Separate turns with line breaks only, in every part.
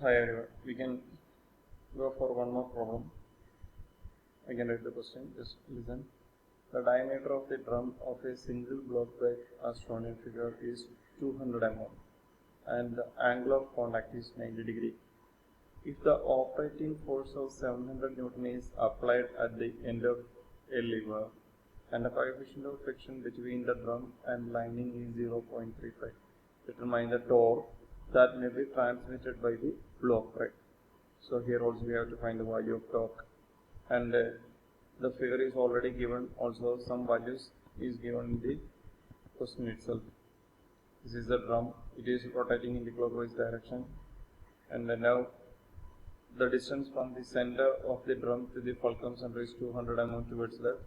Hi everyone. We can go for one more problem. I can read the question. Just listen. The diameter of the drum of a single block brake, as shown in figure, is 200 mm, and the angle of contact is 90 degree. If the operating force of 700 Newton is applied at the end of a lever, and the coefficient of friction between the drum and lining is 0.35, determine the torque that may be transmitted by the block brake. So here also we have to find the value of torque, and the figure is already given. Also some values is given in the question itself. This is the drum. It is rotating in the clockwise direction, and now the distance from the center of the drum to the fulcrum center is 200 mm towards left,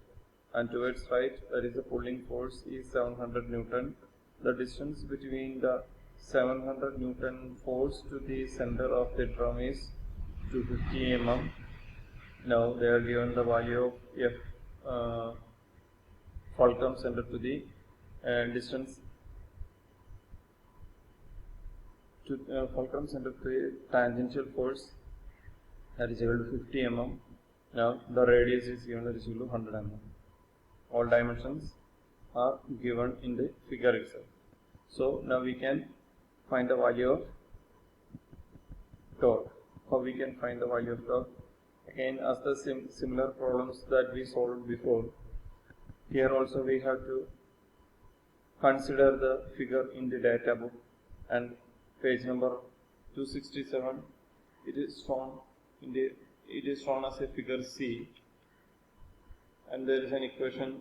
and towards right, that is the pulling force is 700 Newton. The distance between the 700 Newton force to the center of the drum is 250 mm. Now they are given the value of F fulcrum center to the distance to fulcrum center to the tangential force, that is equal to 50 mm. Now the radius is given, that is equal to 100 mm. All dimensions are given in the figure itself. So now we can find the value of torque. How we can find the value of torque? Again, as the similar problems that we solved before, here also we have to consider the figure in the data book, and page number 267, it is shown as a figure C, and there is an equation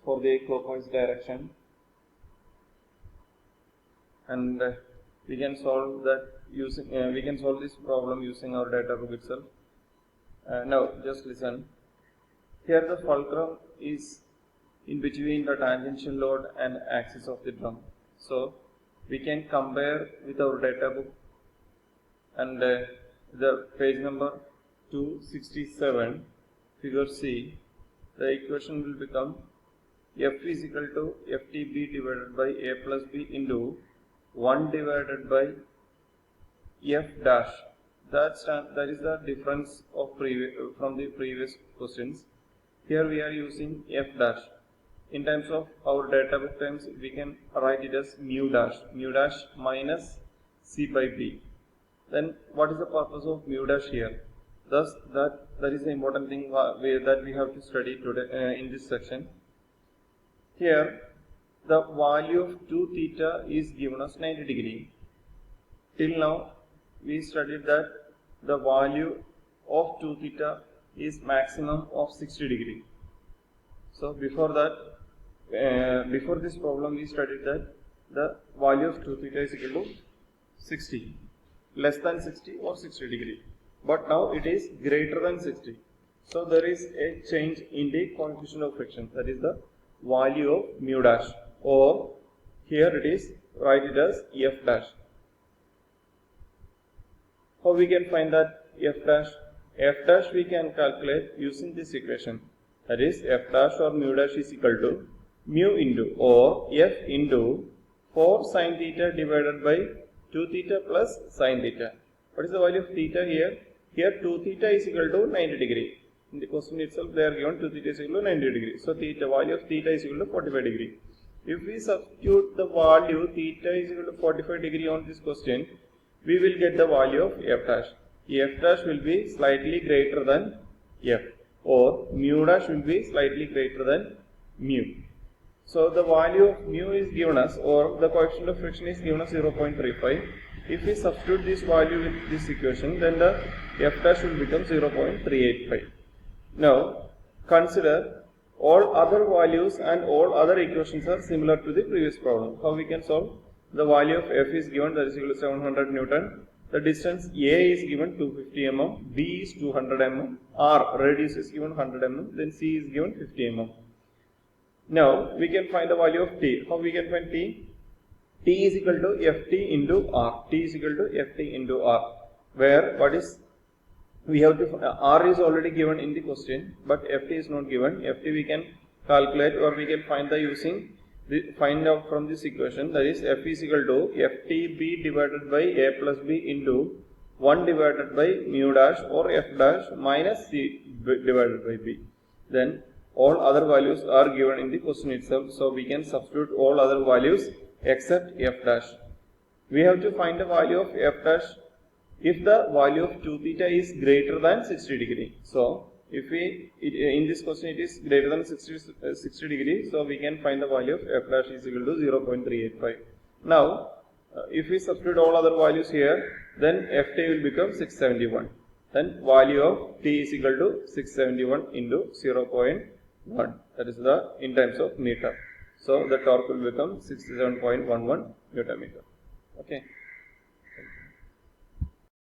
for the clockwise direction, and we can solve that using we can solve this problem using our data book itself. Now just listen. Here the fulcrum is in between the tangential load and axis of the drum. So we can compare with our data book, and the page number 267, figure C, the equation will become F is equal to FTB divided by A plus B into 1 divided by F dash. That is the difference of from the previous questions. Here we are using F dash. In terms of our data book terms, we can write it as mu dash minus C by B. Then what is the purpose of mu dash here? Thus that is the important thing that we have to study today in this section. Here the value of 2 theta is given as 90 degree. Till now we studied that the value of 2 theta is maximum of 60 degree. So before that, before this problem we studied that the value of 2 theta is equal to 60, less than 60 or 60 degree. But now it is greater than 60. So there is a change in the coefficient of friction, that is the value of mu dash, or here it is, write it as F dash. How we can find that F dash? F dash we can calculate using this equation, that is F dash or mu dash is equal to mu into or F into 4 sin theta divided by 2 theta plus sin theta. What is the value of theta here? Here 2 theta is equal to 90 degree. In the question itself they are given 2 theta is equal to 90 degree. So theta, value of theta is equal to 45 degree. If we substitute the value theta is equal to 45 degree on this question, we will get the value of F dash. F dash will be slightly greater than F, or mu dash will be slightly greater than mu. So the value of mu is given us, or the coefficient of friction is given as 0.35. If we substitute this value with this equation, then the F dash will become 0.385. Now consider all other values and all other equations are similar to the previous problem. How we can solve? The value of F is given, that is equal to 700 Newton. The distance A is given 250 mm, B is 200 mm, R radius is given 100 mm, then C is given 50 mm. Now we can find the value of T. How we can find T? T is equal to Ft into R. T is equal to Ft into R. Where what is we have to R is already given in the question, but Ft is not given. Ft we can calculate, or we can find the using find out from this equation, that is F is equal to FTB divided by A plus B into 1 divided by mu dash or F dash minus C divided by B. Then all other values are given in the question itself, so we can substitute all other values except F dash. We have to find the value of F dash if the value of 2 theta is greater than 60 degree. So if in this question it is greater than 60 degree, so we can find the value of F dash is equal to 0.385. Now if we substitute all other values here, then Ft will become 671. Then value of T is equal to 671 into 0.1, that is in terms of meter. So the torque will become 67.11 Newton meter. Okay.